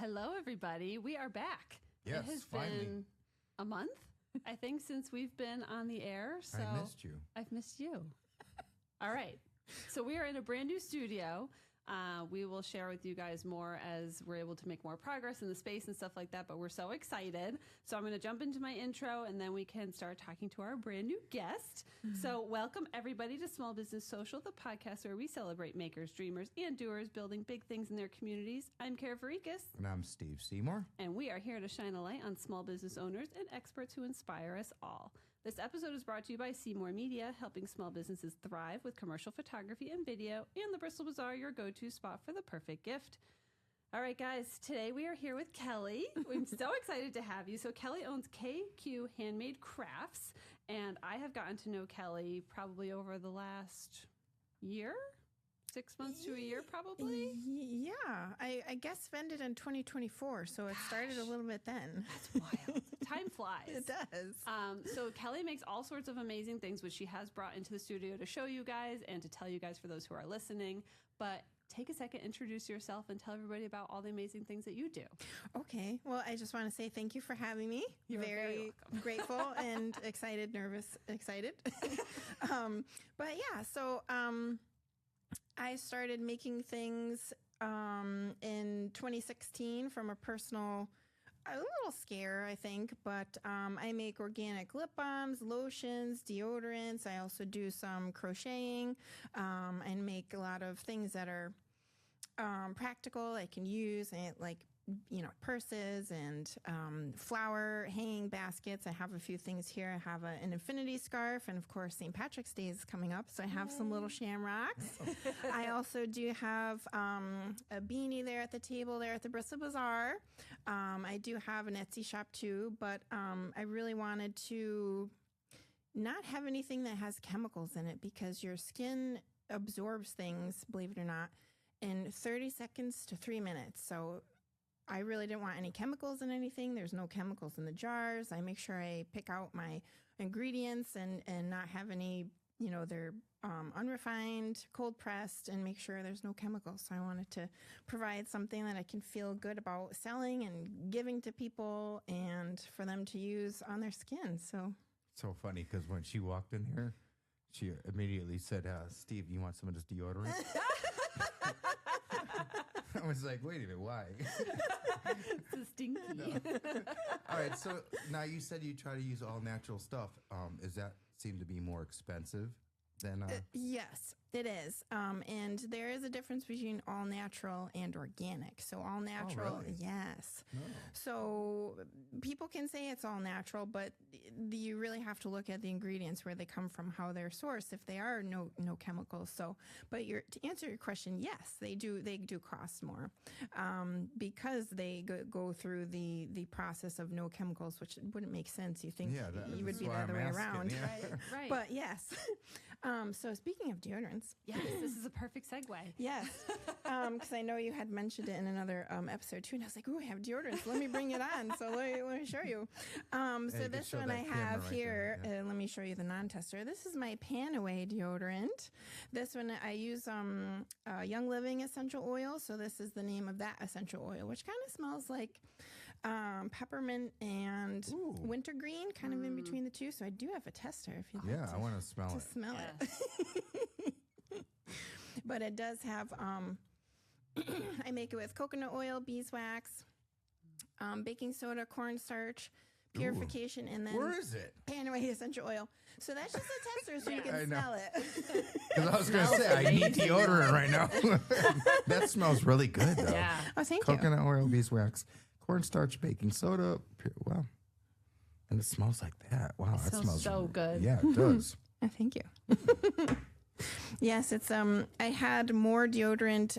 hello, everybody. We are back. Yes, it has finally. been a month, I think, since we've been on the air. So I missed you. I've missed you. All right. So we are in a brand new studio. We will share with you guys more as we're able to make more progress in the space and stuff like that, but we're so excited. So I'm going to jump into my intro and then we can start talking to our brand new guest. So welcome everybody to Small Business Social, the podcast where we celebrate makers, dreamers, and doers building big ththings in their communities. I'm Kara Farikis. And I'm Steve Seymour. And we are here to shine a light on small business owners and experts who inspire us all. This episode is brought to you by Seymour Media, helping small businesses thrive with commercial photography and video, and the Bristol Bazaar, your go-to spot for the perfect gift. All right, guys, today we are here with Kelly. I'm so excited to have you. So Kelly owns KQ Handmade Crafts, and I have gotten to know Kelly probably over the last year. 6 months to a year, probably? Yeah, I guess ended in 2024, so it started a little bit then. That's wild. Time flies. It does. So Kelly makes all sorts of amazing things, which she has brought into the studio to show you guys and to tell you guys for those who are listening. But take a second, introduce yourself, and tell everybody about all the amazing things that you do. Okay, well, I just want to say thank you for having me. You're very welcome. Grateful and excited, excited. But yeah, so I started making things in 2016 from a little scare, I think, but I make organic lip balms, lotions, deodorants. I also do some crocheting and make a lot of things that are practical I can use, and like, purses and flower hanging baskets. I have a few things here. I have an infinity scarf, and of course St. Patrick's Day is coming up, so I have some little shamrocks. I also do have a beanie there at the table there at the Bristol Bazaar. I do have an Etsy shop too, but I really wanted to not have anything that has chemicals in it, because your skin absorbs things, believe it or not, in 30 seconds to 3 minutes. So I really didn't want any chemicals in anything. There's no chemicals in the jars. I make sure I pick out my ingredients and not have any, they're unrefined, cold pressed, and make sure there's no chemicals. So I wanted to provide something that I can feel good about selling and giving to people and for them to use on their skin. So funny, because when she walked in here, she immediately said, Steve, you want some of this deodorant? I was like, wait a minute, why? It's so stinky. All right, so now you said you try to use all natural stuff. Does that seem to be more expensive than... Yes, it is. And there is a difference between all natural and organic. So all natural, really? Yes. No. So people can say it's all natural, but you really have to look at the ingredients, where they come from, how they're sourced, if they are no chemicals. So, but to answer your question, yes, they do cost more, because they go through the process of no chemicals, which wouldn't make sense. You think you would be the other way around. Yeah. Right. But yes. So speaking of deodorants. Yes, this is a perfect segue. Yes, because I know you had mentioned it in another episode too, and I was like, "Ooh, I have deodorants. Let me bring it on." So let me show you. So this one I have right here. there, yeah. Let me show you the non-tester. This is my Panaway deodorant. This one I use Young Living essential oil. So this is the name of that essential oil, which kind of smells like peppermint and wintergreen, kind of in between the two. So I do have a tester if you'd like Yeah, I want to smell it. smell it. But it does have, I make it with coconut oil, beeswax, baking soda, cornstarch, purification, and then Where is it? Panaway essential oil. So that's just a tester so you I can know. smell it. Because I was going to say, I need deodorant right now. That smells really good, though. Yeah. Oh, thank you. Coconut oil, beeswax, cornstarch, baking soda. Wow. And it smells like that. Wow, that smells so good. Yeah, it does. Oh, thank you. Yes, it's I had more deodorant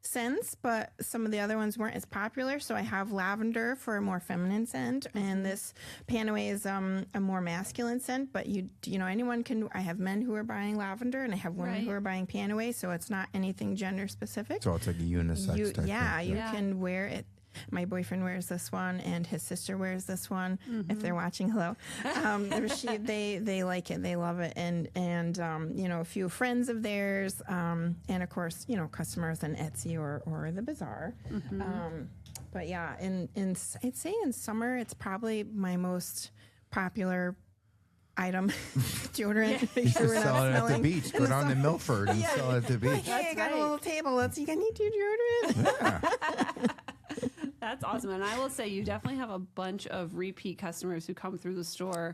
scents, but some of the other ones weren't as popular. So I have lavender for a more feminine scent, and this Panaway is a more masculine scent. But anyone can. I have men who are buying lavender, and I have women who are buying Panaway. So it's not anything gender specific. So it's like a unisex type thing. You can wear it My boyfriend wears this one, and his sister wears this one. If they're watching, hello. They like it. They love it. And a few friends of theirs, and of course, customers on Etsy or the bazaar. But yeah, I'd say in summer, it's probably my most popular item. Deodorant. You should sell it at the beach. Go down to Milford and sell it at the beach. Like, hey, I got a little table. You can need deodorant. Yeah. That's awesome. And I will say you definitely have a bunch of repeat customers who come through the store,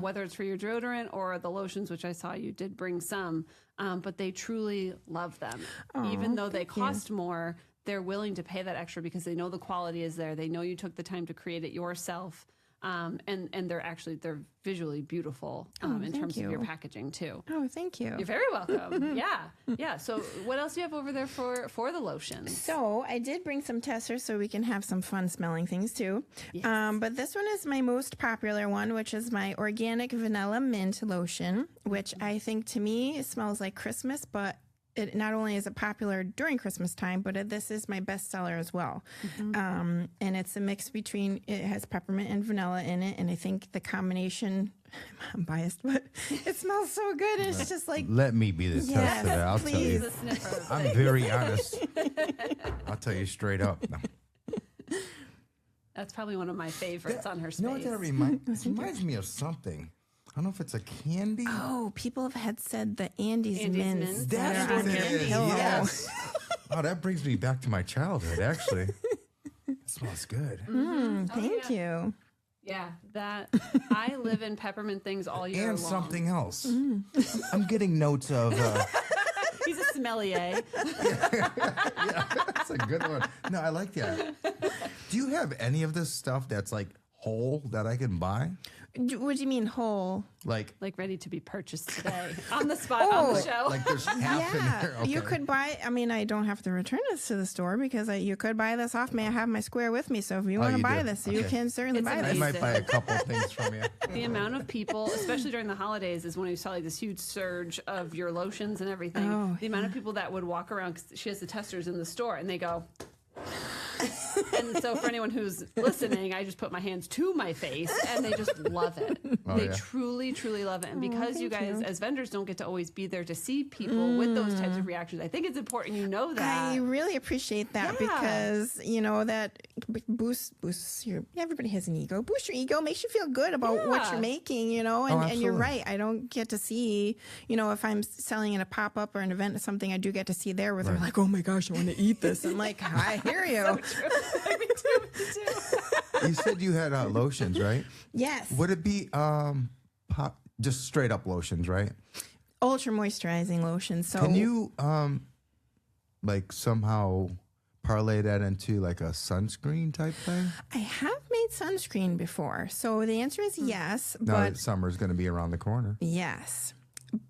whether it's for your deodorant or the lotions, which I saw you did bring some, but they truly love them. Even though they cost more, they're willing to pay that extra because they know the quality is there. They know you took the time to create it yourself. And they're visually beautiful in terms of your packaging too. Oh, thank you. You're very welcome. Yeah. So what else do you have over there for the lotions? So I did bring some testers so we can have some fun smelling things too. Yes. But this one is my most popular one, which is my organic vanilla mint lotion, which I think to me it smells like Christmas, but it not only is it popular during Christmas time, but this is my bestseller as well. And it's a mix between, it has peppermint and vanilla in it. And I think the combination, I'm biased, but it smells so good. It's just like, let me be the tester. I'll tell you. I'm very honest. I'll tell you straight up. No. That's probably one of my favorites on her space. You know what that reminds me of something. I don't know if it's a candy. Oh, people have said the Andes mints that That's are what on it your is. pillow. Yes. Oh, that brings me back to my childhood, actually. It smells good. Thank you. Yeah, that I live in peppermint things all year long. And something else. I'm getting notes of... He's a sommelier. yeah, that's a good one. No, I like that. Do you have any of this stuff that's like whole that I can buy? What do you mean whole? Like ready to be purchased today on the spot on the show. Like there's half in there. Okay. You could buy. I mean, I don't have to return this to the store because you could buy this off me. I have my square with me, so if you want to buy this, you can certainly buy this. I might buy a couple things from you. The amount of people, especially during the holidays, is when you saw like this huge surge of your lotions and everything. The amount of people that would walk around, because she has the testers in the store, and they go. And so for anyone who's listening, I just put my hands to my face and they just love it. They truly, truly love it. And because you guys as vendors don't get to always be there to see people with those types of reactions, I think it's important you know that. I really appreciate that because, that boosts your, everybody has an ego. Boost your ego, makes you feel good about what you're making, and you're right. I don't get to see, if I'm selling in a pop-up or an event or something, I do get to see there where they're like, oh my gosh, I want to eat this. I'm like, I hear you. Me too. You said you had lotions, right? Yes. Would it be just straight up lotions, right? Ultra moisturizing lotions. So can you somehow parlay that into like a sunscreen type thing? I have made sunscreen before. So the answer is yes. Now but that summer's going to be around the corner. Yes.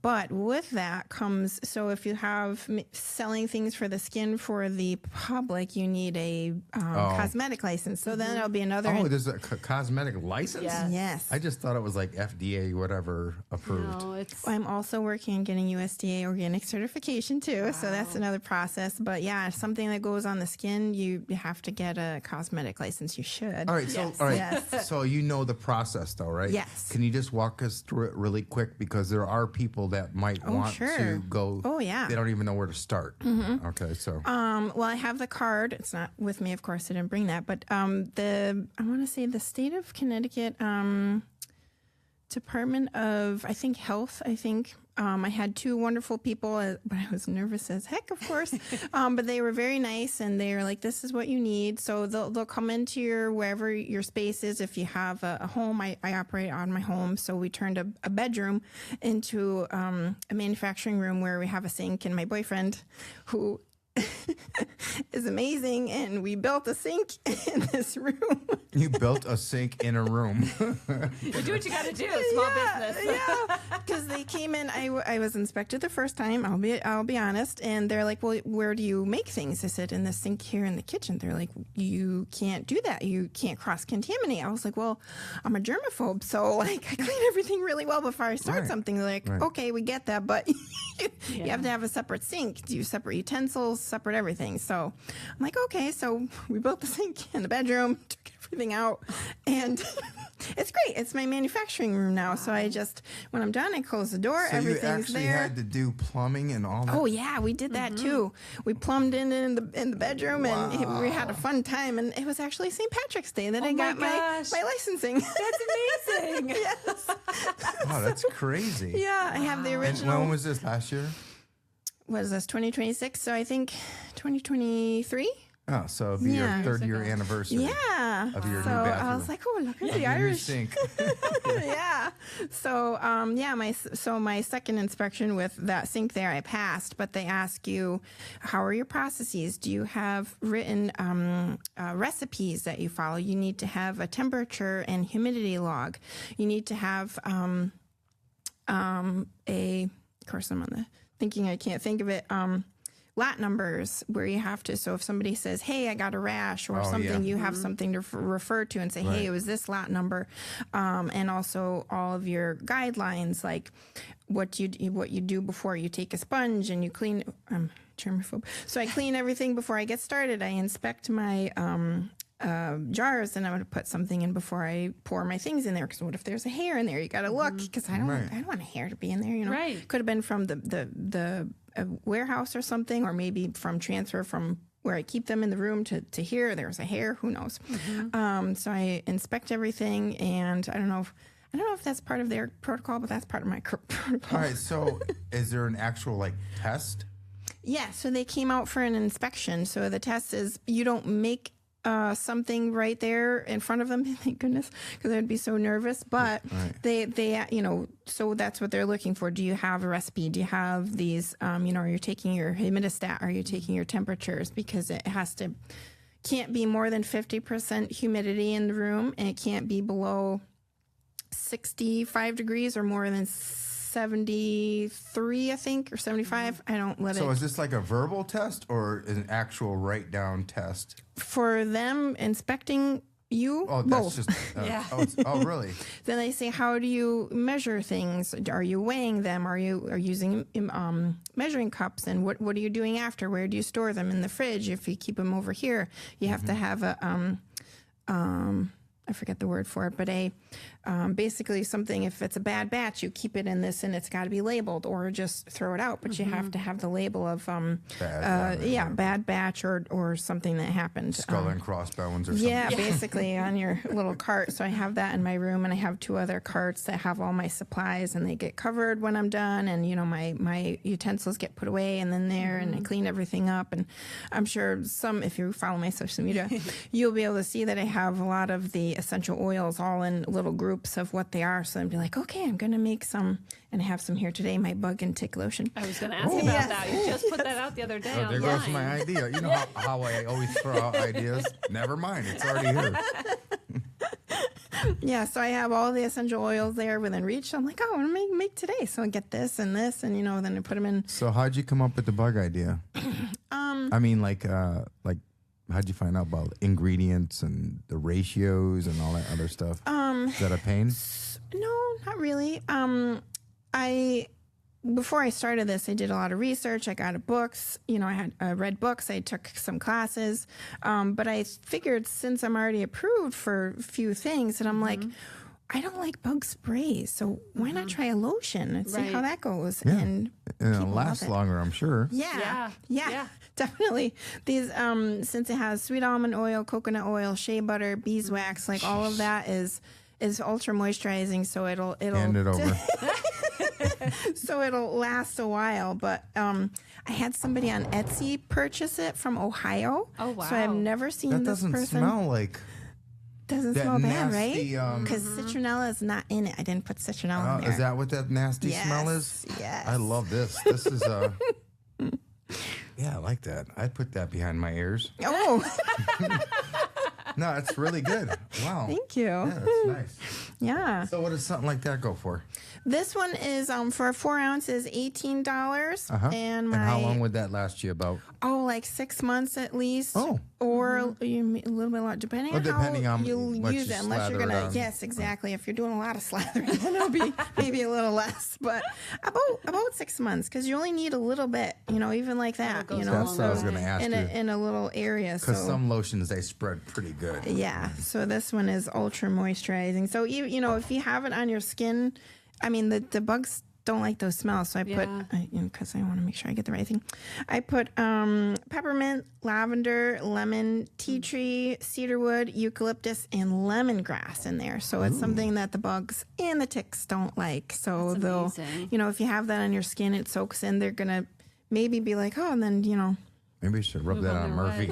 But with that comes, so if you have selling things for the skin for the public, you need a cosmetic license. So then it'll be another. Oh, there's a cosmetic license? Yes. I just thought it was like FDA, whatever, approved. No, I'm also working on getting USDA organic certification too. Wow. So that's another process. But yeah, something that goes on the skin, you have to get a cosmetic license. You should. All right. So, so you know the process though, right? Yes. Can you just walk us through it really quick? Because there are people that might want to go. Oh yeah. They don't even know where to start. Okay. So. Well, I have the card. It's not with me, of course. I didn't bring that. But I want to say the state of Connecticut Department of, I think, Health. I had two wonderful people, but I was nervous as heck, of course. But they were very nice, and they were like, "This is what you need." So they'll come into wherever your space is. If you have a home, I operate on my home, so we turned a bedroom into a manufacturing room where we have a sink, and my boyfriend, who is amazing, and we built a sink in this room. You built a sink in a room. You do what you got to do. Small business. Yeah, because they came in. I was inspected the first time. I'll be honest, and they're like, "Well, where do you make things?" I said, "In the sink here in the kitchen." They're like, "You can't do that. You can't cross contaminate." I was like, "Well, I'm a germaphobe, so I clean everything really well before I start something." They're like, "Okay, we get that, but you have to have a separate sink, do separate utensils, separate everything." So I'm like, okay. So we built the sink in the bedroom, took everything out, and it's great. It's my manufacturing room now. So I just, when I'm done, I close the door. So everything's you actually there. had to do plumbing and all that? Oh yeah, we did that too. We plumbed in the bedroom, and we had a fun time. And it was actually St. Patrick's Day that I got my licensing. That's amazing. Yes. Oh, that's crazy. Yeah, I have the And original. when was this, last year? What is this, 2026? So I think 2023. Oh, so it'll be your Yeah. 3rd-year anniversary. Yeah. Of your new so I bathroom. was like, oh, look at Of the your new Irish. sink. Yeah. So my second inspection with that sink there, I passed, but they ask you, how are your processes? Do you have written recipes that you follow? You need to have a temperature and humidity log. You need to have of course I'm on the thinking I can't think of it. Lot numbers where you have to, so if somebody says, hey, I got a rash or something, you have something to refer to and say, hey, it was this lot number. And also all of your guidelines, like what you do before you take a sponge and you clean. I'm germaphobe. So I clean everything before I get started. I inspect my jars, and I'm going to put something in before I pour my things in there. Because what if there's a hair in there? You got to look, because I don't want a hair to be in there. You know, could have been from the warehouse or something, or maybe from transfer from where I keep them in the room to here. There's a hair. Who knows? So I inspect everything, and I don't know if that's part of their protocol, but that's part of my protocol. All right. So is there an actual test? Yeah. So they came out for an inspection. So the test is you don't make something right there in front of them, thank goodness, because I'd be so nervous. But they so that's what they're looking for. Do you have a recipe? Do you have these, are you taking your humidistat? Are you taking your temperatures? Because it can't be more than 50% humidity in the room, and it can't be below 65 degrees or more than 73, I think, or 75. I don't let it. So is this like a verbal test or an actual write-down test? For them inspecting you, Oh, both. that's just... oh, really? Then they say, how do you measure things? Are you weighing them? Are you using measuring cups? And what are you doing after? Where do you store them? In the fridge. If you keep them over here, you have to have a... I forget the word for it, but basically something, if it's a bad batch, you keep it in this and it's got to be labeled, or just throw it out. But you have to have the label of bad batch or something that happened. Skull and crossbones or something. Yeah, basically on your little cart. So I have that in my room, and I have 2 other carts that have all my supplies, and they get covered when I'm done. And my utensils get put away and then there, and I clean everything up. And I'm sure if you follow my social media, you'll be able to see that I have a lot of the essential oils all in little groups of what they are. So I'd be like, okay, I'm going to make some, and I have some here today, my bug and tick lotion. I was going to ask you about that. You just put that out the other day There online. goes my idea. You know how I always throw out ideas? Never mind. It's already here. Yeah, so I have all the essential oils there within reach. So I'm like, oh, I'm going to make today. So I get this and this, and then I put them in. So how'd you come up with the bug idea? I mean, how'd you find out about ingredients and the ratios and all that other stuff? Is that a pain? No, not really. Before I started this, I did a lot of research. I got books. I read books. I took some classes. But I figured, since I'm already approved for a few things, and I'm like, I don't like bug sprays, so why not try a lotion and see how that goes? Yeah. And it'll last longer, I'm sure. Yeah. Definitely. These, since it has sweet almond oil, coconut oil, shea butter, beeswax, like all of that is ultra moisturizing, so it'll Hand it over. so it'll last a while. But I had somebody on Etsy purchase it from Ohio. Oh wow! So I've never seen That this doesn't person. smell like. Doesn't that smell bad, right? nasty, Because citronella is not in it. I didn't put citronella in there. Is that what that nasty smell is? Yes. I love this. This is yeah, I like that. I'd put that behind my ears. Oh, No, it's really good. Wow. thank you. Yeah, that's nice. Yeah. So what does something like that go for? This one is for 4 ounces, $18. And how long would that last you about? Like 6 months at least. Oh. Or a little bit, depending on how you use it. Unless you're gonna, yes, exactly. If you're doing a lot of slathering, then it'll be maybe a little less. But about 6 months, because you only need a little bit. Even like that. That's what I was gonna ask you. In a little area. Because some lotions they spread pretty good. Yeah. So this one is ultra moisturizing. So if you have it on your skin, I mean the bugs don't like those smells, so I put because I want to make sure I get the right thing. I put peppermint, lavender, lemon, tea tree, cedarwood, eucalyptus, and lemongrass in there. So it's something that the bugs and the ticks don't like. So they'll, if you have that on your skin, it soaks in. They're gonna maybe be like, oh, and then Maybe you should rub that on Murphy.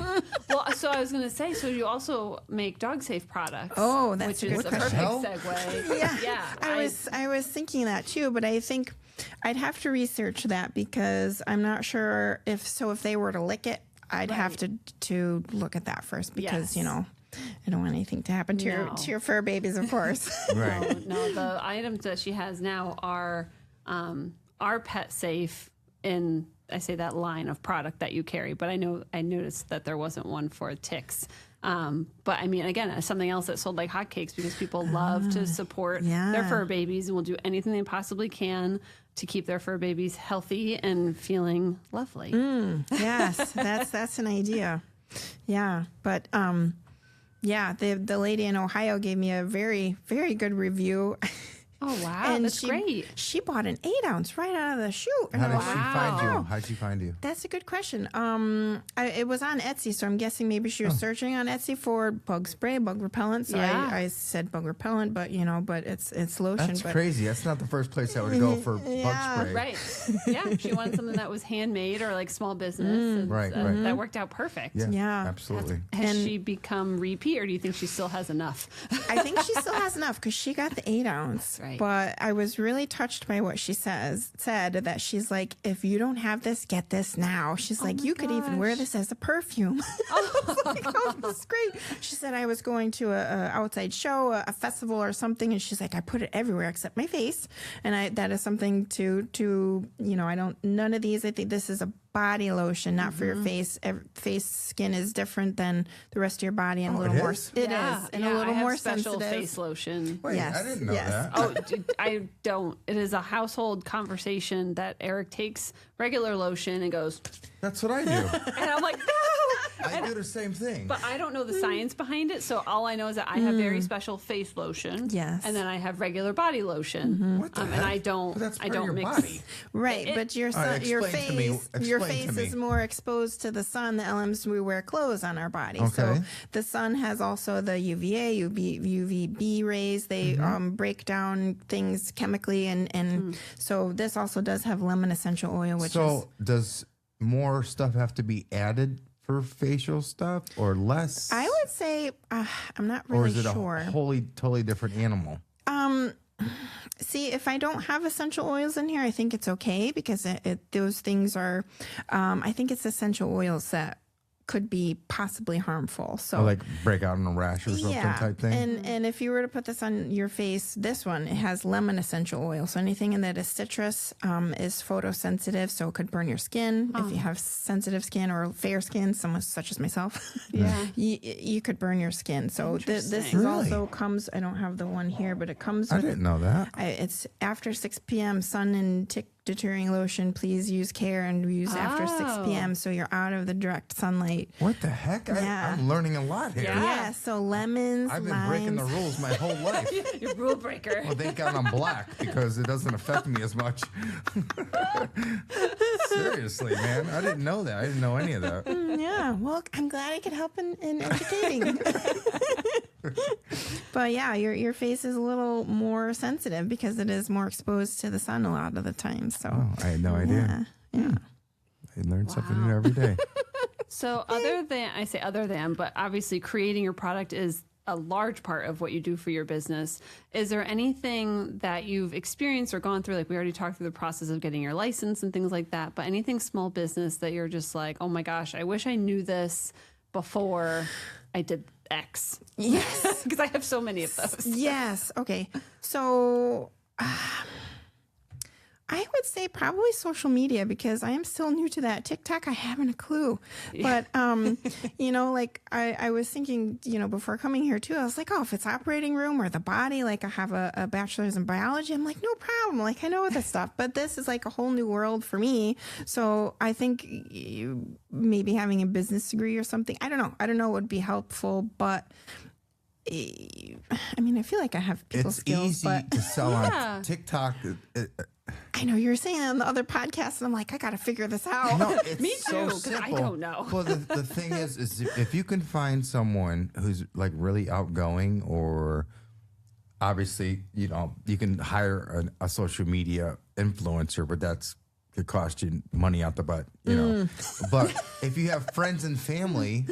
Well, so I was going to say, so you also make dog safe products. Oh, that's which is the perfect segue. Yeah. I was thinking that too, but I think I'd have to research that because I'm not sure if they were to lick it, I'd have to look at that first because I don't want anything to happen to your fur babies, of course. Right. No, the items that she has now are pet safe in. I say that line of product that you carry, but I noticed that there wasn't one for ticks. But I mean, again, something else that sold like hotcakes because people love to support their fur babies and will do anything they possibly can to keep their fur babies healthy and feeling lovely. Yes, that's an idea. Yeah, but the lady in Ohio gave me a very, very good review. Oh, wow. And that's great. She bought an 8 ounce right out of the chute. How did she find you? How'd she find you? That's a good question. It was on Etsy, so I'm guessing maybe she was searching on Etsy for bug spray, bug repellent. So I said bug repellent, but it's lotion. That's crazy. That's not the first place I would go for bug spray. Right. Yeah. She wanted something that was handmade or like small business. And, right. That worked out perfect. Yeah. Absolutely. Has she become repeat or do you think she still has enough? I think she still has enough because she got the 8 ounce. Right. But I was really touched by what she said that she's like, if you don't have this, get this now. She's like, you could even wear this as a perfume. I was like, oh, that's great. She said I was going to a outside show, a festival or something, and she's like, I put it everywhere except my face, and that is something to I don't none of these. I think this is a body lotion, not for your face. Face skin is different than the rest of your body and a little more. It is, and a little more special sensitive. Face lotion. Wait, I didn't know that. Oh, I don't. It is a household conversation that Eric takes regular lotion and goes, that's what I do. and I'm like, no. I do the same thing. But I don't know the science behind it, so all I know is that I have very special face lotion. Yes. And then I have regular body lotion. What the heck? And I don't mix. Body. Right, but your face is more exposed to the sun, the elements we wear clothes on our body. Okay. So the sun has also the UVA, UVB rays. They break down things chemically, and so this also does have lemon essential oil, which does more stuff have to be added for facial stuff or less? I would say I'm not really sure. Or is it a totally different animal? See, if I don't have essential oils in here, I think it's okay because those things are, I think it's essential oils that could be possibly harmful. So, or like break out in a rash or something type thing. And if you were to put this on your face, this one, it has lemon essential oil. So anything in that is citrus is photosensitive, so it could burn your skin. If you have sensitive skin or fair skin, someone such as myself, you could burn your skin. So this is also comes. I don't have the one here, but it comes. I didn't know that. It's after 6 p.m. sun and tick deterring lotion. Please use care and use after 6 p.m. so you're out of the direct sunlight. What the heck? I'm learning a lot here. Yeah, so lemons, I've been breaking the rules my whole life. You're a rule breaker. Well, thank God I'm black because it doesn't affect me as much. Seriously, man. I didn't know that. I didn't know any of that. Yeah, well, I'm glad I could help in educating. But yeah, your face is a little more sensitive because it is more exposed to the sun a lot of the time. So I had no idea. Yeah. I learn something new every day. So other than, but obviously creating your product is a large part of what you do for your business. Is there anything that you've experienced or gone through? Like we already talked through the process of getting your license and things like that, but anything small business that you're just like, oh my gosh, I wish I knew this before I X. Yes. Because I have so many of those. Yes. Okay. So I would say probably social media because I am still new to that. TikTok, I haven't a clue. But, like I was thinking, before coming here too, I was like, oh, if it's operating room or the body, like I have a bachelor's in biology, I'm like, no problem. Like I know this stuff, but this is like a whole new world for me. So I think maybe having a business degree or something, I don't know would be helpful, but I mean, I feel like I have people skills. It's easy to sell on TikTok. I know you were saying on the other podcast, and I'm like, I got to figure this out. No, it's Me too, so because simple. I don't know. Well, the thing is if you can find someone who's like really outgoing, or obviously, you can hire a social media influencer, but that's could cost you money out the butt, But if you have friends and family,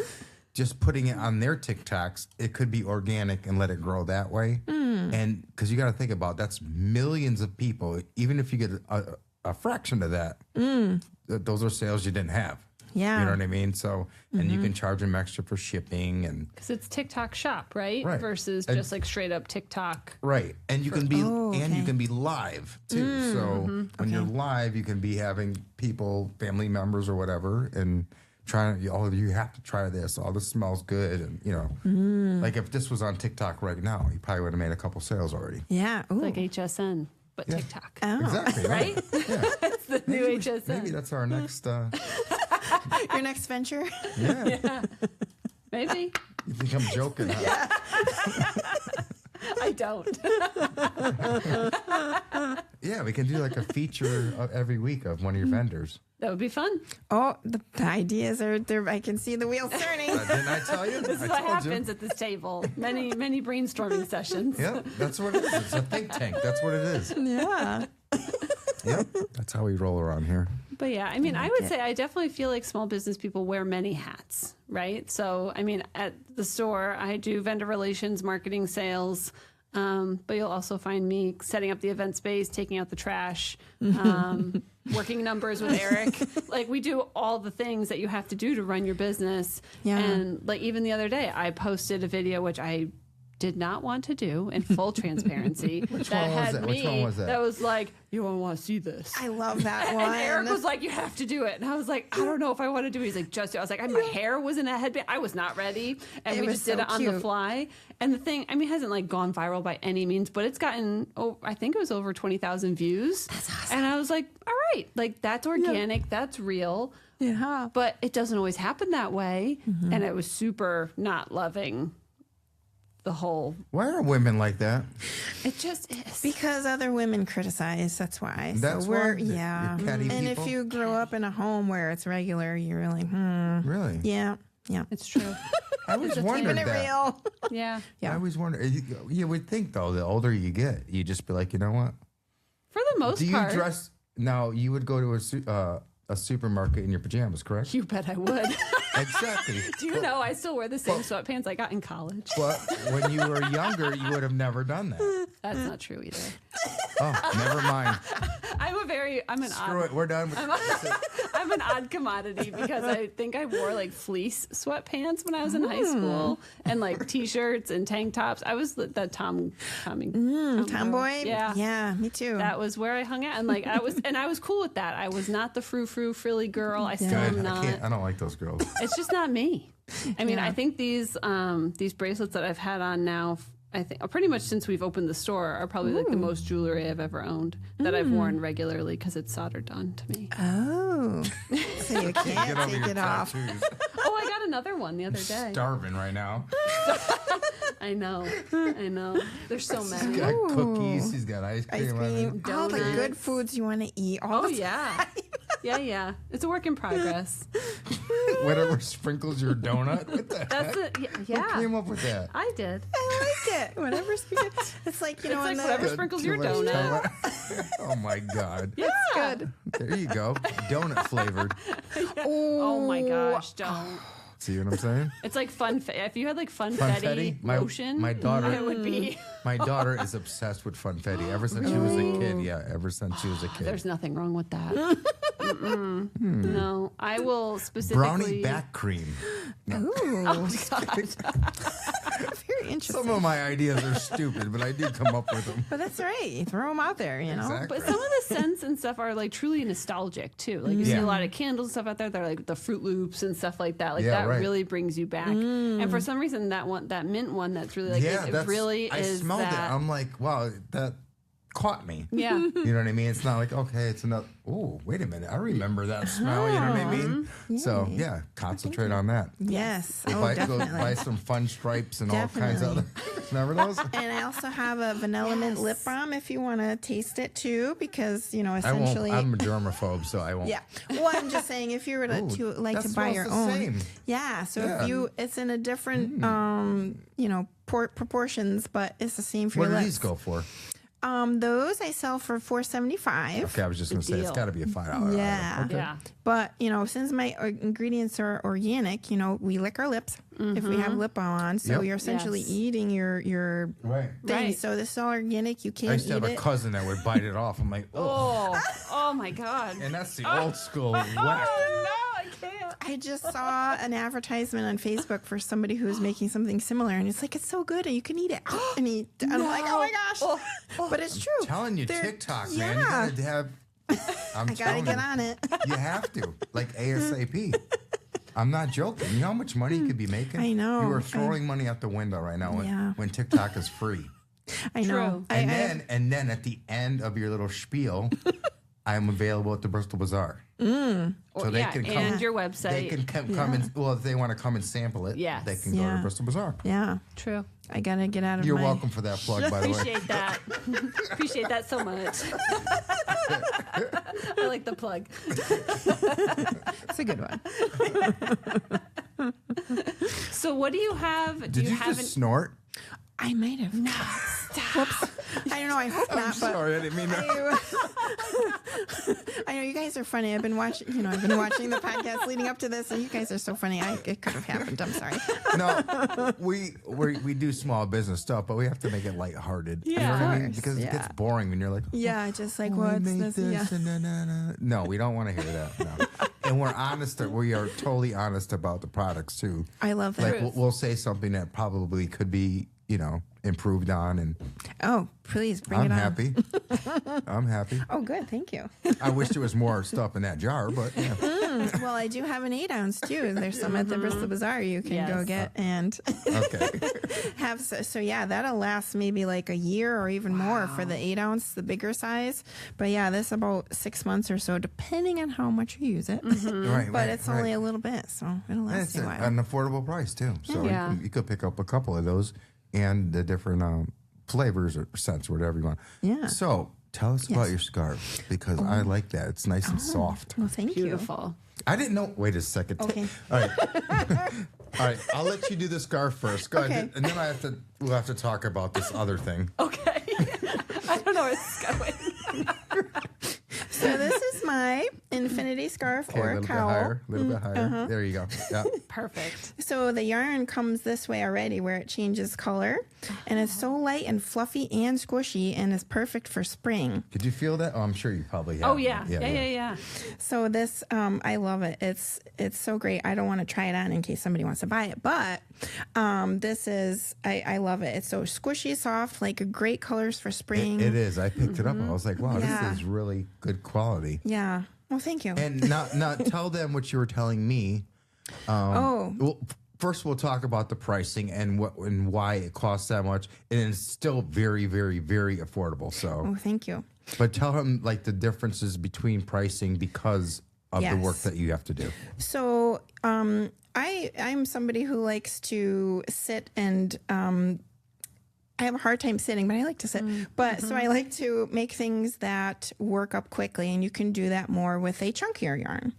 just putting it on their TikToks, it could be organic and let it grow that way. And because you got to think about that's millions of people. Even if you get a fraction of that, those are sales you didn't have. Yeah. You know what I mean? So, and you can charge them extra for shipping and Because it's TikTok shop, right? Versus just like straight up TikTok. right. And you can be okay. you can be live too. So when you're live, you can be having people, family members or whatever, and you have to try this. All this smells good, and like if this was on TikTok right now, you probably would have made a couple sales already. Yeah. Ooh. Like HSN, but TikTok. Oh. Exactly. Right? Yeah. It's the new HSN. Maybe that's our next. Your next venture? Yeah. Maybe. You think I'm joking? Huh? I don't. Yeah, we can do like a feature every week of one of your vendors. That would be fun. Oh, the ideas are there. I can see the wheels turning. Didn't I tell you? This is what happens at this table. Many brainstorming sessions. Yeah, that's what it is. It's a think tank. That's what it is. Yeah. Yep, that's how we roll around here. But yeah, I mean, I would say I definitely feel like small business people wear many hats, right? So, I mean, at the store, I do vendor relations, marketing, sales. But you'll also find me setting up the event space, taking out the trash, working numbers with Eric. Like we do all the things that you have to do to run your business. Yeah. And like even the other day, I posted a video, which I did not want to do in full transparency. Which one was that? That was like, you won't want to see this. I love that one. And Eric was like, you have to do it. And I was like, I don't know if I want to do it. He's like, just do it. I was like, my hair was in a headband. I was not ready. And we just did it on the fly. And the thing, I mean, it hasn't like gone viral by any means, but it's gotten, I think it was over 20,000 views. That's awesome. And I was like, all right, like that's organic, that's real. Yeah. But it doesn't always happen that way. And it was super not loving the whole. Why are women like that? It just is. Because other women criticize. That's why. That's so we're why? yeah. You're catty And people? if you grow up in a home where it's regular, you're like, Really? yeah, yeah. It's true. I always wondered Keeping it that. real. Yeah. Yeah. I always wonder. You would think though, the older you get, you just be like, you know what? For the most Do you part. dress? No, you would go to a supermarket in your pajamas, correct? You bet I would. Exactly. Do you know I still wear the same sweatpants I got in college? But when you were younger, you would have never done that. That's not true either. Oh, never mind. I'm an Screw odd. it. We're done with this. I'm an odd commodity because I think I wore like fleece sweatpants when I was in high school and like t-shirts and tank tops. I was the tomboy. Tomboy? Yeah. Yeah, me too. That was where I hung out, and like I was cool with that. I was not the frou-frou frilly girl. I still am Good. not. I don't like those girls. It's just not me. I mean, I think these bracelets that I've had on now, I think pretty much since we've opened the store, are probably like the most jewelry I've ever owned that I've worn regularly because it's soldered on to me. Oh. So you can't Get over take your it off. tattoos. Oh, I got another one the other day. Starving right now. I know. There's so He's many. got cookies. He's got ice Ice cream. cream. All the Donuts. good foods you want to eat. All Oh the yeah, yeah. It's a work in progress. Whatever sprinkles your donut. What the That's heck? it. Who Yeah, came up with that? I did. I like it. Whatever. It's like, you know, It's in like the, whatever sprinkles your Too much donut. Oh my God. Yeah. good. There you go. Donut flavored. Oh my gosh, don't. See what I'm saying? It's like if you had like Funfetti? funfetti lotion, my daughter- it would be. My daughter is obsessed with funfetti ever since she was a kid. Yeah, ever since she was a kid. There's nothing wrong with that. No, I will specifically Brownie back cream. Ooh, Oh God. very interesting. Some of my ideas are stupid, but I do come up with them. But that's all right. You throw them out there, you know. Exactly. But some of the scents and stuff are like truly nostalgic too. Like you see Yeah. a lot of candles and stuff out there that are like the Fruit Loops and stuff like that. Like Yeah, that right. really brings you back. And for some reason, that mint one, that's really like it really I is. smelled that, it. I'm like, wow, that caught me. Yeah. You know what I mean? It's not like, okay, it's another, oh, wait a minute. I remember that smell. You know what I mean? So, yeah, concentrate on that. Yes. Oh, Go definitely. buy some fun stripes and all kinds of other. Remember those? And I also have a vanilla mint lip balm if you want to taste it too, because you know I won't. essentially. I'm a germaphobe, so I won't. Yeah. Well, I'm just saying if you were to, Ooh, like to that buy smells your the own. same. Yeah. So Yeah. if you, it's in a different, you know, proportions, but it's the same for What your do lips. these go for? Those I sell for $4.75. Okay, I was just going to say, it's deal. got to be a $5. Yeah. Okay. Yeah. But you know, since my ingredients are organic, you know, we lick our lips if we have lip balm on. So Yep. you're essentially Yes. eating your Right. thing. Right. So this is all organic. You I can't used to eat have a it. cousin that would bite it off. I'm like, oh. Oh my God. And that's the old school whack. Oh no, I can't. I just saw an advertisement on Facebook for somebody who's making something similar, and it's like it's so good, and you can eat it. And I'm like, oh my gosh! But it's true. Telling you, They're- TikTok, man. You yeah. gotta have. I'm I gotta telling get you, on it. You have to, like ASAP. I'm not joking. You know how much money you could be making? I know. You are throwing money out the window right now Yeah. when TikTok is free. I know. True. And then at the end of your little spiel, I'm available at the Bristol Bazaar. So they yeah, can come. and your website. They can come and if they want to come and sample it, Yes. they can go to Yeah. Bristol Bazaar. Yeah, True. I gotta get out of You're my. welcome for that plug, by the way. Appreciate that. Appreciate that so much. I like the plug. It's a good one. So what do you have? Do Did you have just snort? I might have. No, whoops. I don't know. I hope not. But Sorry, I didn't mean that. I know you guys are funny. I've been watching. You know, I've been watching the podcast leading up to this, and you guys are so funny. It could have happened. I'm sorry. No, we do small business stuff, but we have to make it lighthearted. You know Yeah. what I mean? Of course, Because it gets yeah. boring when you're like, Yeah, just like "Oh, we what's made this? this Yeah. and na. No, we don't want to hear that. No. And we're honest. We are totally honest about the products too. I love that. Like we'll say something that probably could be, improved on, and Oh, please bring I'm it on. happy. I'm happy. Oh, good. Thank you. I wish there was more stuff in that jar, but yeah. Well, I do have an 8-ounce too. There's some at the Bristol Bazaar you can go Yes. get and Okay. have. So yeah, that'll last maybe like a year or even more for the 8-ounce, the bigger size. But yeah, this about 6 months or so, depending on how much you use it. Right, But right, it's right. only a little bit, so it'll And last it's you a while. an affordable price too. So Yeah. you could pick up a couple of those and the different flavors or scents, whatever you want. Yeah. So tell us about your scarf, because I like that. It's nice and soft. Well, thank you. Beautiful. I didn't know. Wait a second. Okay. All right. All right. I'll let you do the scarf first. Go ahead. Okay. And then we'll have to talk about this other thing. Okay. I don't know where this is going. So this is my infinity scarf Okay, or a a little cowl. bit higher. A little bit higher. There you go. Yeah. Perfect. So the yarn comes this way already where it changes color, and it's so light and fluffy and squishy, and it's perfect for spring. Did you feel that? Oh, I'm sure you probably have. Oh yeah. Yeah. So this, I love it. It's so great. I don't want to try it on in case somebody wants to buy it, but this is, I love it. It's so squishy, soft, like great colors for spring. It is. I picked it up. I was like, wow, Yeah. this is really good quality. Yeah. Well, thank you. And now tell them what you were telling me. Well, first we'll talk about the pricing and why it costs that much, and it's still very, very, very affordable. So, Oh, thank you. but tell them like the differences between pricing because of the work Yes. that you have to do. So, I'm somebody who likes to sit and I have a hard time sitting, but I like to sit. But so I like to make things that work up quickly, and you can do that more with a chunkier yarn.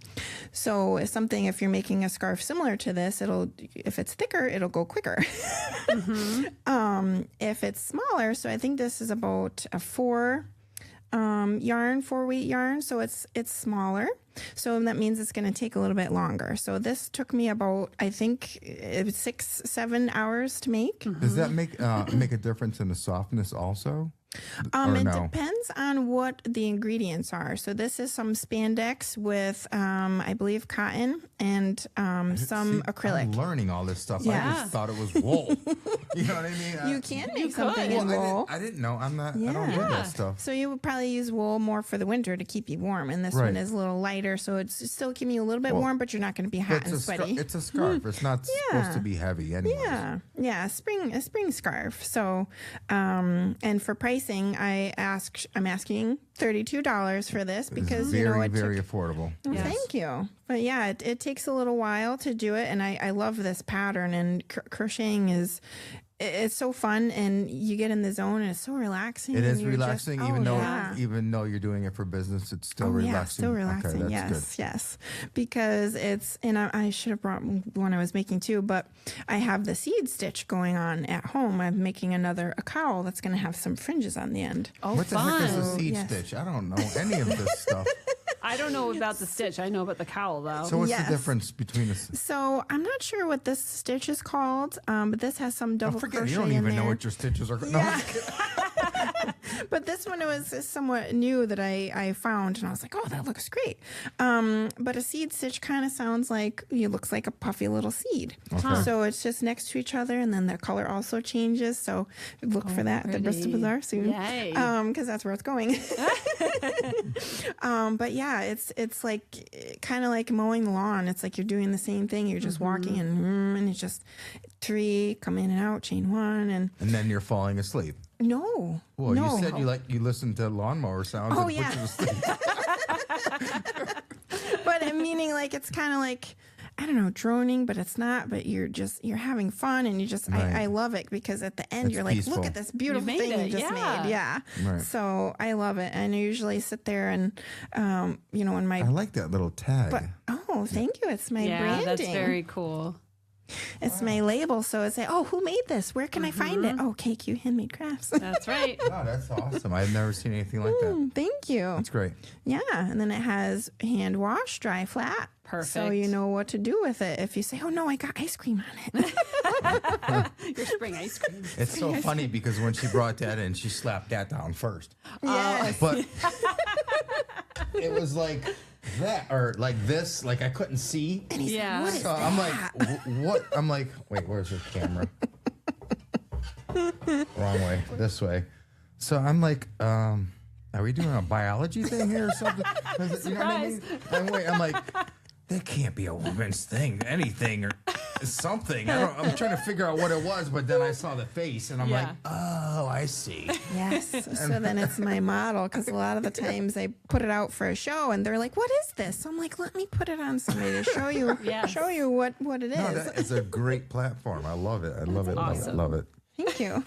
So if you're making a scarf similar to this, if it's thicker, it'll go quicker. If it's smaller, so I think this is about a 4-weight yarn, so it's smaller. So that means it's going to take a little bit longer. So this took me about, I think, 6-7 hours to make. Does that make a difference in the softness also? Or It no? depends on what the ingredients are. So this is some spandex with, I believe, cotton and some See, acrylic. I'm learning all this stuff. I Yeah. just thought it was wool. You know what I mean? You can You make something could. in wool. I didn't know. I don't do Yeah. that stuff. So you would probably use wool more for the winter to keep you warm, and this Right. one is a little lighter, so it's still keeping you a little bit Well, warm, but you're not going to be hot It's and a, sweaty. it's a scarf. It's not supposed to be heavy anyway. Yeah, a spring scarf. So, and for pricing, I'm asking $32 for this because Very, it very took, affordable. well, Yes. thank you. But yeah, it takes a little while to do it, and I love this pattern. And crocheting it's so fun, and you get in the zone, and it's so relaxing. It and is you're relaxing, just, even though you're doing it for business. It's still Oh, relaxing. yeah, still relaxing. Okay, that's Yes, yes. Because and I should have brought one I was making too, but I have the seed stitch going on at home. I'm making a cowl that's going to have some fringes on the end. Oh, What the fun. heck is a seed Yes. stitch? I don't know any of this stuff. I don't know about the stitch. I know about the cowl, though. So what's Yes. the difference between the? So I'm not sure what this stitch is called, but this has some double Forget crochet it. You don't in even know there. what your stitches are. No, Yeah. But this one was somewhat new that I found, and I was like, oh, that looks great. But a seed stitch kind of sounds like it looks like a puffy little seed. Okay. So it's just next to each other, and then the color also changes. So look for that at the Bristol pretty. Bazaar soon. Yay. Because that's where it's going. But yeah, it's like kind of like mowing the lawn. It's like you're doing the same thing. You're just walking and it's just 3, come in and out, chain 1, and and then you're falling asleep. no. Well, no. you said you listen to lawnmower sounds. Oh, and yeah. put you to sleep. But meaning like it's kind of like, I don't know, droning, but it's not. But you're having fun, and you just Right. I love it because at the end It's you're like, peaceful. look at this beautiful made thing it, you just yeah. made. Yeah. Right. So I love it, and I usually sit there and when my I like that little tag. but oh, thank you. It's my yeah, branding. that's very cool. It's my label. So it's like, oh, who made this? Where can I find it? Oh, KQ Handmade Crafts. That's right. Oh, that's awesome. I've never seen anything like that. Thank you. That's great. Yeah, and then it has hand wash, dry, flat. Perfect. So you know what to do with it. If you say, "Oh no, I got ice cream on it," Your spring ice cream. It's so funny because when she brought that in, she slapped that down first. yes. But it was like that or like this, like I couldn't see. And he's Yeah. like, "What is So that?" I'm like, what? I'm like, wait, where's your camera? Wrong way, this way. So I'm like, are we doing a biology thing here or something? 'Cause, you know what I mean? I'm like, that can't be a woman's thing, anything or something. I'm trying to figure out what it was, but then I saw the face and I'm like, oh, I see. Yes. So then it's my model because a lot of the times I put it out for a show and they're like, "What is this?" So I'm like, "Let me put it on somebody to show you, Yes. show you what it is." No, that is a great platform. I love it. I love it. awesome. Love it. Thank you.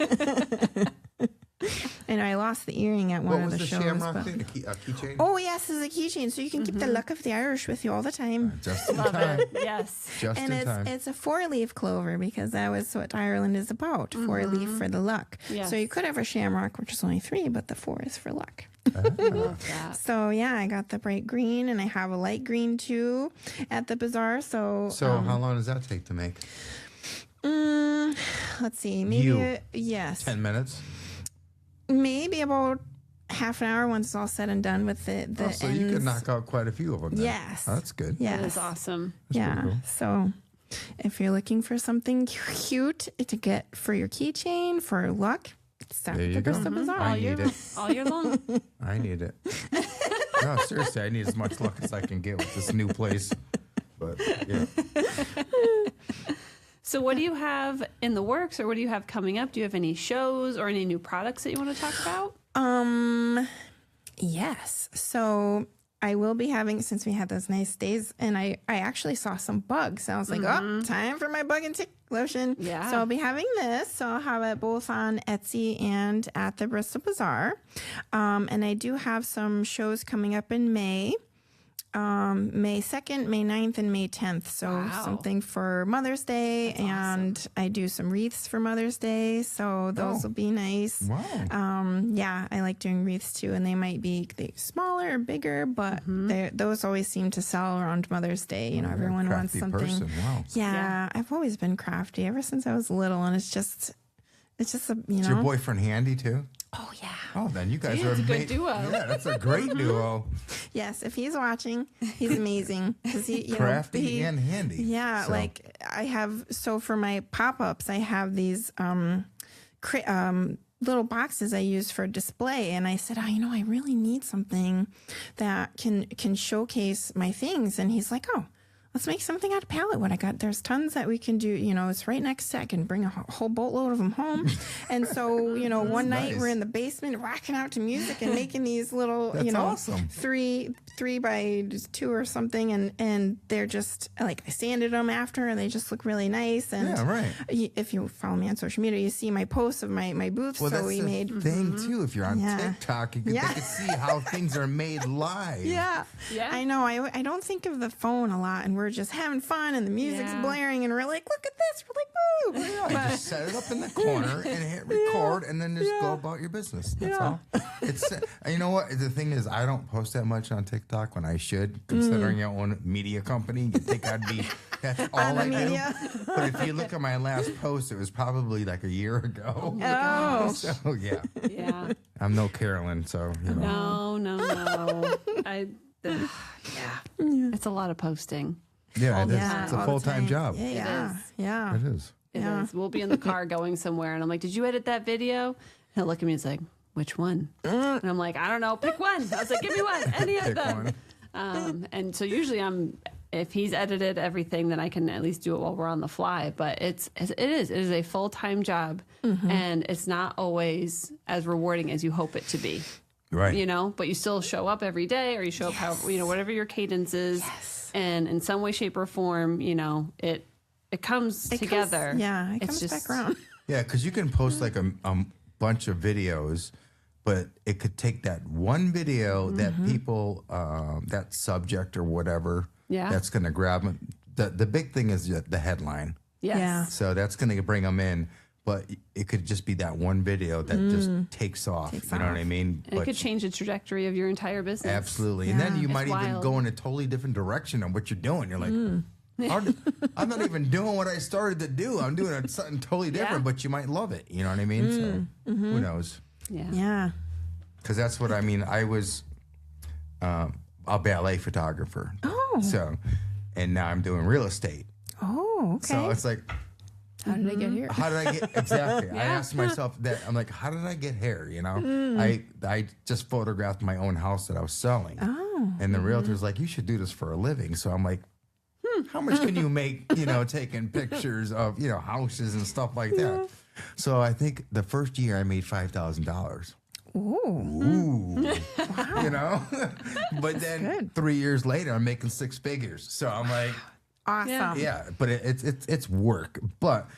And I lost the earring at one What of was the the shows. shamrock but- thing? A keychain? Oh yes, it's a keychain, so you can keep the luck of the Irish with you all the time. Just in Love time. it. Yes. Just And in time. it's a 4-leaf clover because that was what Ireland is about. 4-leaf for the luck. Yes. So you could have a shamrock, which is only 3, but the 4 is for luck. Love that. So yeah, I got the bright green, and I have a light green too at the bazaar. So How long does that take to make? let's see, maybe You. yes, 10 minutes? maybe about half an hour once it's all said and done with the Oh, so you could ends. knock out quite a few of them. Then. Yes. Oh, that's good. Yes. That is awesome. That's Yeah. pretty cool. So if you're looking for something cute to get for your keychain for luck, stop There at you the go. Bristol Bazaar. I All need year, it. all year long. I need it. No, seriously, I need as much luck as I can get with this new place. But yeah. So, what do you have in the works, or what do you have coming up? Do you have any shows or any new products that you want to talk about? Yes. So I will be having, since we had those nice days, and I actually saw some bugs. So I was like, oh, time for my bug and tick lotion. Yeah. So I'll be having this. So I'll have it both on Etsy and at the Bristol Bazaar. And I do have some shows coming up in May. May 2nd, May 9th, and May 10th. So Wow. something for Mother's Day, That's awesome. and I do some wreaths for Mother's Day. So those Oh. will be nice. Wow. Yeah, I like doing wreaths too, and they might be smaller or bigger, but those always seem to sell around Mother's Day. You know, You're a everyone wants crafty something. person. Wow. Yeah, I've always been crafty ever since I was little, and it's just a Is your boyfriend handy too? Oh yeah. Oh, then you guys See, are it's a good made- duo. Yeah, that's a great duo. Yes, if he's watching, he's amazing. 'Cause he, you know, Crafty and handy. Yeah, So, like I have. So for my pop-ups, I have these little boxes I use for display, and I said, oh, you know, I really need something that can showcase my things. And he's like, oh, let's make something out of palette wood. There's tons that we can do. You know, it's right next to. I can bring a whole boatload of them home. And so, you know, one night nice. we're in the basement rocking out to music and making these little, That's you know, awesome. three by 2 or something, and they're just like, I sanded them after, and they just look really nice. And Yeah, right. if you follow me on social media, you see my posts of my booths. Well, So that's we the made. thing too. If you're on Yeah. TikTok, they Yeah. can see how things are made live. Yeah. Yeah. I know. I don't think of the phone a lot, and we're just having fun, and the music's Yeah. blaring, and we're like, look at this. We're like, woo. Yeah, just set it up in the corner and hit record, and then just go about your business. That's all. It's you know what the thing is. I don't post that much on TikTok when I should, considering your own media company. You think I'd be? That's all On the I media. do. But if you look at my last post, it was probably like a year ago. Oh. So yeah, Yeah. I'm no Carolyn, so you know. No. Yeah. It's a lot of posting. Yeah, all it the is. time. It's a all the full-time time. job. Yeah. Yeah. It is. It Yeah. is. We'll be in the car going somewhere, and I'm like, "Did you edit that video?" He'll look at me and he's like, "Which one?" And I'm like, "I don't know. Pick one." I was like, "Give me one. Any of Pick them." one. And so usually if he's edited everything, then I can at least do it while we're on the fly. But it is a full-time job, and it's not always as rewarding as you hope it to be. Right. You know, but you still show up every day, or you show up how, you know, whatever your cadence is. And in some way, shape, or form, you know, it comes together. It It's comes just- back around. Yeah, because you can post like a bunch of videos, but it could take that one video that people, that subject or whatever, Yeah. that's going to grab them. The big thing is the headline. Yes. Yeah. So that's going to bring them in. But it could just be that one video that just takes off. You know what I mean? And it could change the trajectory of your entire business. Absolutely. And then you It's might even wild. go in a totally different direction on what you're doing. You're like, I'm not even doing what I started to do. I'm doing something totally different, but you might love it. You know what I mean? So who knows? Yeah. Yeah. Because that's what I mean. I was a ballet photographer. Oh. So, and now I'm doing real estate. Oh, okay. So it's like, How did I get here? how did I get exactly? I asked myself that. I'm like, how did I get here? You know, I just photographed my own house that I was selling, and the realtor's like, you should do this for a living. So I'm like, how much can you make? You know, taking pictures of houses and stuff like that. So I think the first year I made $5,000. Ooh. Ooh, you know, but then good. 3 years later I'm making 6 figures. So I'm like. Awesome. Yeah, but it's work. But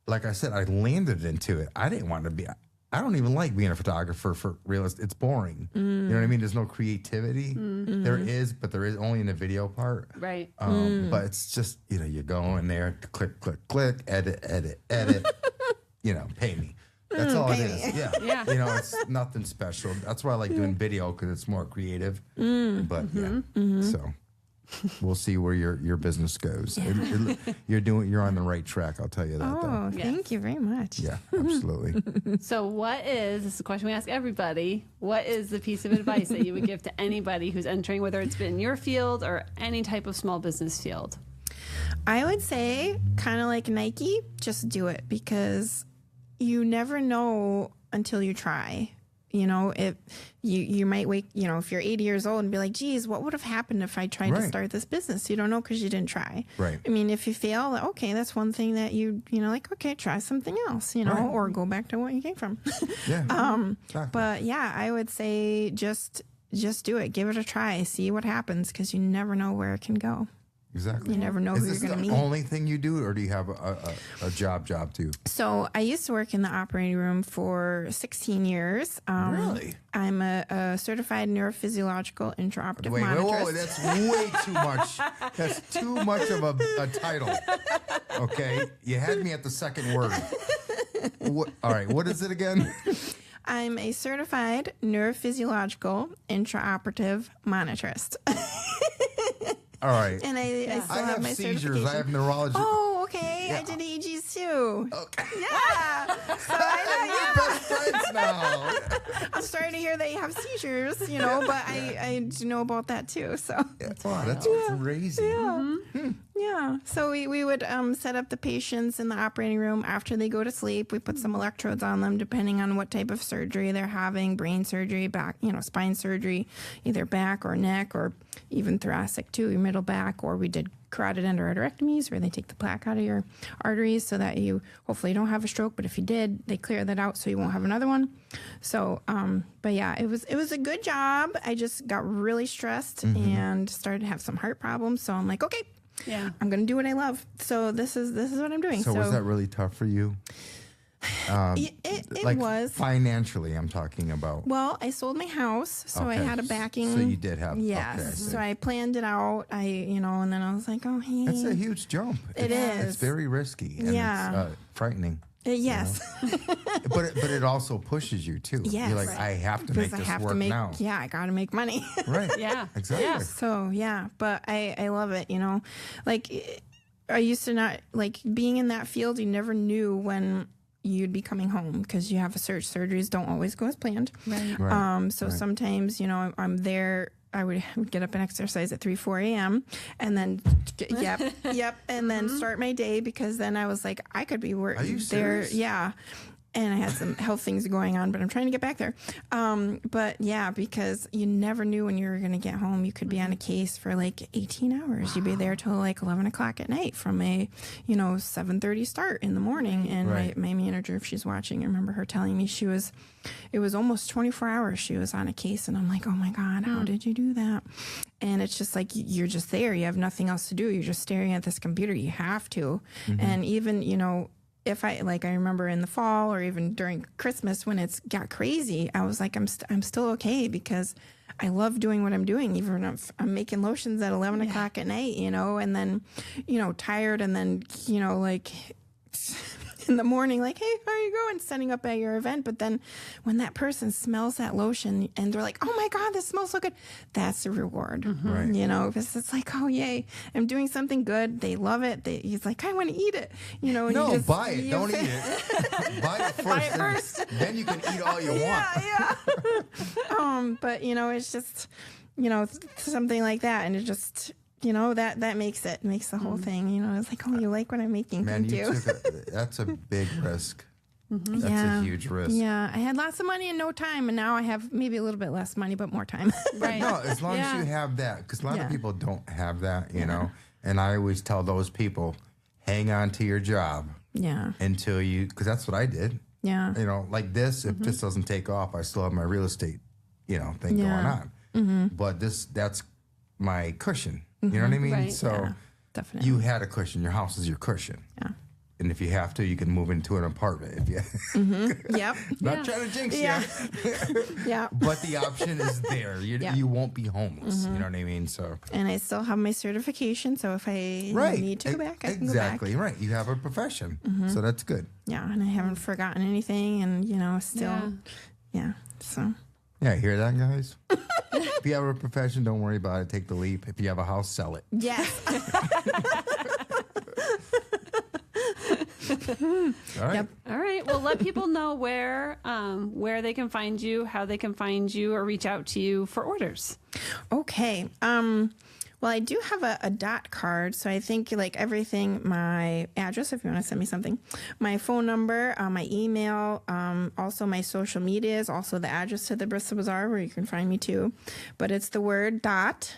like I said, I landed into it. I didn't want to be. I don't even like being a photographer for real estate. It's boring. You know what I mean? There's no creativity. There is, but there is only in the video part. Right. But it's just you go in there, click, click, click, edit, pay me. That's all it is. Yeah. Yeah. It's nothing special. That's why I like doing video because it's more creative. But yeah, so. We'll see where your business goes. You're on the right track. I'll tell you that. Though. Oh, Yes. thank you very much. Yeah, absolutely. So this is a question we ask everybody. What is the piece of advice that you would give to anybody who's entering, whether it's been your field or any type of small business field? I would say, kind of like Nike, just do it, because you never know until you try. If you might wake, if you're 80 years old and be like, geez, what would have happened if I tried to Right. start this business? You don't know because you didn't try. Right. I mean, if you fail, okay, that's one thing that okay, try something else, Right. or go back to what you came from. Yeah. Exactly. But yeah, I would say just do it. Give it a try. See what happens, because you never know where it can go. Exactly. You never know Is who this you're going to the meet. only thing you do, or do you have a job too? So I used to work in the operating room for 16 years. Really? I'm a certified neurophysiological intraoperative Wait, monitrist. whoa, that's way too much. That's too much of a title. Okay, you had me at the second word. All right, what is it again? I'm a certified neurophysiological intraoperative monitrist. All right. And I still I have have my seizures. certification. I have neurology. Oh, okay. Yeah. I did EEGs too. Okay. Yeah. So I know, Best friends now. I'm starting to hear they have seizures, but I do know about that too. So Wow, that's crazy. yeah. So we would set up the patients in the operating room after they go to sleep. We put some electrodes on them depending on what type of surgery they're having, brain surgery, back, spine surgery, either back or neck or even thoracic too, your middle back, or we did carotid endarterectomies where they take the plaque out of your arteries so that you hopefully don't have a stroke, but if you did, they clear that out so you won't have another one. So, but yeah, it was a good job. I just got really stressed and started to have some heart problems. So I'm like, okay, Yeah. I'm going to do what I love. So this is what I'm doing. So was that really tough for you? It was. Financially, I'm talking about. Well, I sold my house, so I Okay. had a backing. So you did have. Yes. Okay, I see. So I planned it out. And then I was like, oh, hey. That's a huge jump. It It's is. very risky. And Yeah. It's frightening. Yes. But it also pushes you too. Yes. You're like, Right. I have to Because make I this have work to make, now. yeah, I got to make money. Right. Yeah. Exactly. Yeah. So, yeah, but I love it, Like, I used to not, like, being in that field, you never knew when you'd be coming home because you have a surge. Surgeries don't always go as planned. Right. Right. So sometimes, I'm there. I would get up and exercise at 4 a.m. and then, yep, and then start my day because then I was like, I could be working Are you there. serious? Yeah. And I had some health things going on, but I'm trying to get back there. But yeah, because you never knew when you were going to get home. You could be on a case for like 18 hours. You'd be there till like 11 o'clock at night from a, 7:30 start in the morning. And Right. my manager, if she's watching, I remember her telling me it was almost 24 hours she was on a case. And I'm like, oh my God, how did you do that? And it's just like, you're just there. You have nothing else to do. You're just staring at this computer. You have to. And even, if I remember in the fall or even during Christmas when it's got crazy, I was like, I'm still okay because I love doing what I'm doing, even if I'm making lotions at 11 o'clock at night, and then, tired and then, like in the morning, like, hey, how are you going? Setting up at your event. But then when that person smells that lotion and they're like, oh my God, this smells so good. That's the reward, Right. because it's like, oh, yay, I'm doing something good. They love it. He's like, I want to eat it, and No, you just, buy it. Don't eat it. Buy it first. Buy it first. Then you can eat all you want. Yeah. But it's just, something like that. And it just, that makes the whole thing, it's like, oh, you like what I'm making. Man, Thank you. that's a big risk. That's Yeah. a huge risk. Yeah, I had lots of money and no time, and now I have maybe a little bit less money, but more time. Right. No, as long Yeah. as you have that, because a lot Yeah. of people don't have that, And I always tell those people, hang on to your job Yeah, until because that's what I did. yeah, Like this, if this doesn't take off, I still have my real estate, thing Yeah. going on. But that's my cushion. You know what I mean? Right. So yeah, definitely. you had a cushion. Your house is your cushion. Yeah. And if you have to, you can move into an apartment. If you Yep. not Yeah. trying to jinx Yeah. you, Yeah. but the option is there. Yeah. You won't be homeless. You know what I mean? So And I still have my certification, so if I need to go back, I can exactly go back. right. You have a profession, so that's good. Yeah, and I haven't forgotten anything, and still, yeah. So Yeah, hear that, guys? If you have a profession, don't worry about it. Take the leap. If you have a house, sell it. yes. All right. Yep. All right. Well, let people know where they can find you, how they can find you, or reach out to you for orders. Okay. Well, I do have a dot card, so I think like everything, my address, if you want to send me something, my phone number, my email, also my social medias, also the address to the Bristol Bazaar where you can find me too. But it's the word .cards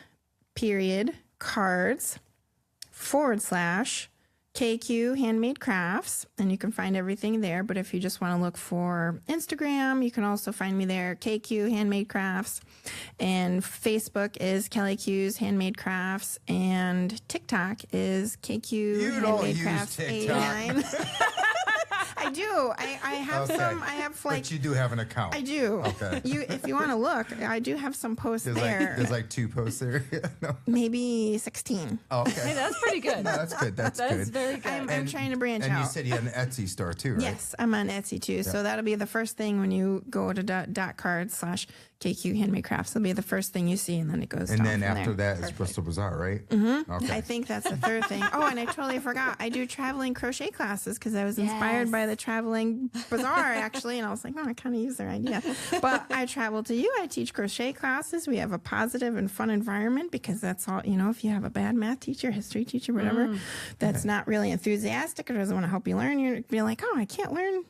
/ KQ Handmade Crafts, and you can find everything there. But if you just want to look for Instagram, you can also find me there, KQ Handmade Crafts. And Facebook is Kelly Q's Handmade Crafts, and TikTok is KQ You don't Handmade use Crafts TikTok. 89. I do. I have Okay. some. I have like. But you do have an account. I do. Okay. If you want to look, I do have some posts there. There's like 2 posts there. No. Maybe 16. Oh, Hey, okay. that's pretty good. No, that's good. That's That's good. very good. I'm trying to branch And out. you said you had an Etsy store too, right? Yes, I'm on Etsy too. So that'll be the first thing when you go to dot card / KQ Handmade Crafts will be the first thing you see, and then it goes And down then from after there. that, it's Bristol Bazaar, right? Mm-hmm. I think that's the third thing. Oh, and I totally forgot. I do traveling crochet classes because I was inspired by the traveling bazaar, actually. And I was like, oh, I kind of use their idea. But I travel to you. I teach crochet classes. We have a positive and fun environment because that's all, if you have a bad math teacher, history teacher, whatever, that's not really enthusiastic or doesn't want to help you learn, you're be like, oh, I can't learn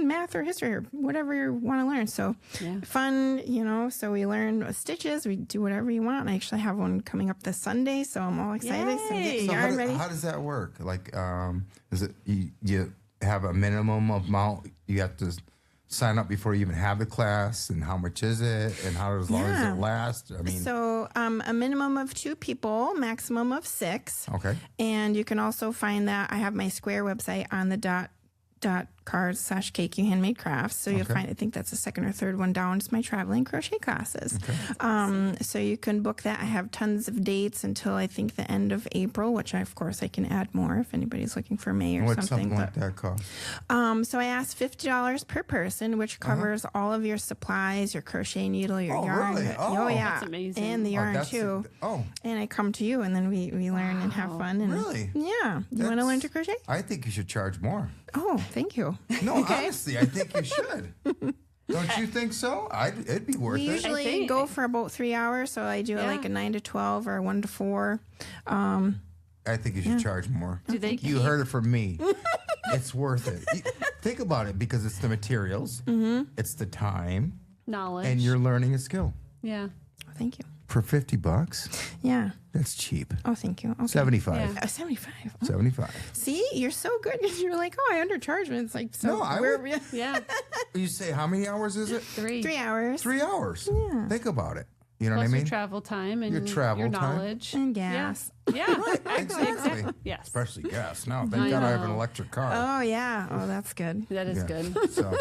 math or history or whatever you want to learn. So fun, so we learn stitches, we do whatever you want. I actually have one coming up this Sunday, so I'm all excited. So get your yarn ready. How does that work? Like, is it you have a minimum amount you have to sign up before you even have the class, and how much is it, and how long does it last? I mean, so a minimum of 2 people, maximum of 6. Okay. And you can also find that I have my Square website on the .cards/KQ Handmade Crafts. So you'll find, I think that's the second or third one down. It's my traveling crochet classes. So you can book that. I have tons of dates until I think the end of April, which of course I can add more if anybody's looking for May or what's something. Like that cost? So I asked $50 per person, which covers all of your supplies, your crochet needle, your yarn. Really? Oh, yeah. That's amazing. And the yarn too. And I come to you, and then we learn and have fun. And really? Yeah. You want to learn to crochet? I think you should charge more. Oh, thank you. No, honestly, I think you should. Don't you think so? It'd be worth We it. usually go for about 3 hours, so I do like a 9 to 12 or 1 to 4. I think you should charge more. You heard it from me. It's worth it. Think about it, because it's the materials, it's the time, knowledge, and you're learning a skill. Yeah. Oh, thank you. For $50? Yeah. That's cheap. Oh, thank you. Okay. 75. Yeah. 75. Oh. 75. See, you're so good. You're like, oh, I undercharge. And it's like, so No, I we're would- Yeah. You say, how many hours is it? 3. 3 hours. 3 hours. Yeah. Think about it. You know Plus what I mean? your travel time and Your travel time. knowledge. And gas. Yeah. Exactly. Yes. Especially gas. Now, thank God I have an know. electric car. Oh, yeah. Oh, that's good. That is Yeah. good. So,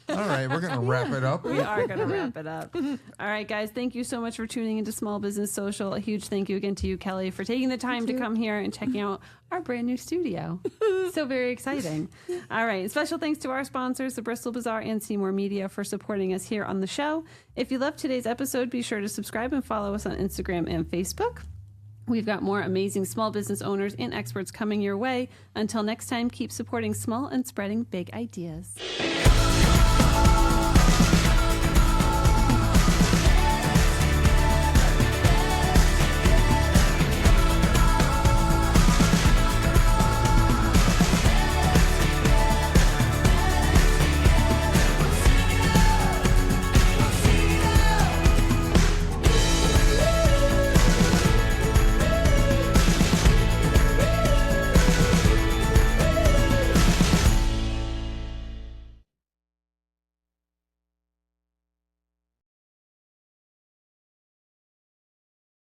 all right, we're going to wrap it up. We are going to wrap it up. All right, guys, thank you so much for tuning into Small Business Social. A huge thank you again to you, Kelly, for taking the time to come here and checking out our brand new studio. So very exciting. All right, special thanks to our sponsors, the Bristol Bazaar and Seymour Media, for supporting us here on the show. If you loved today's episode, be sure to subscribe and follow us on Instagram and Facebook. We've got more amazing small business owners and experts coming your way. Until next time, keep supporting small and spreading big ideas.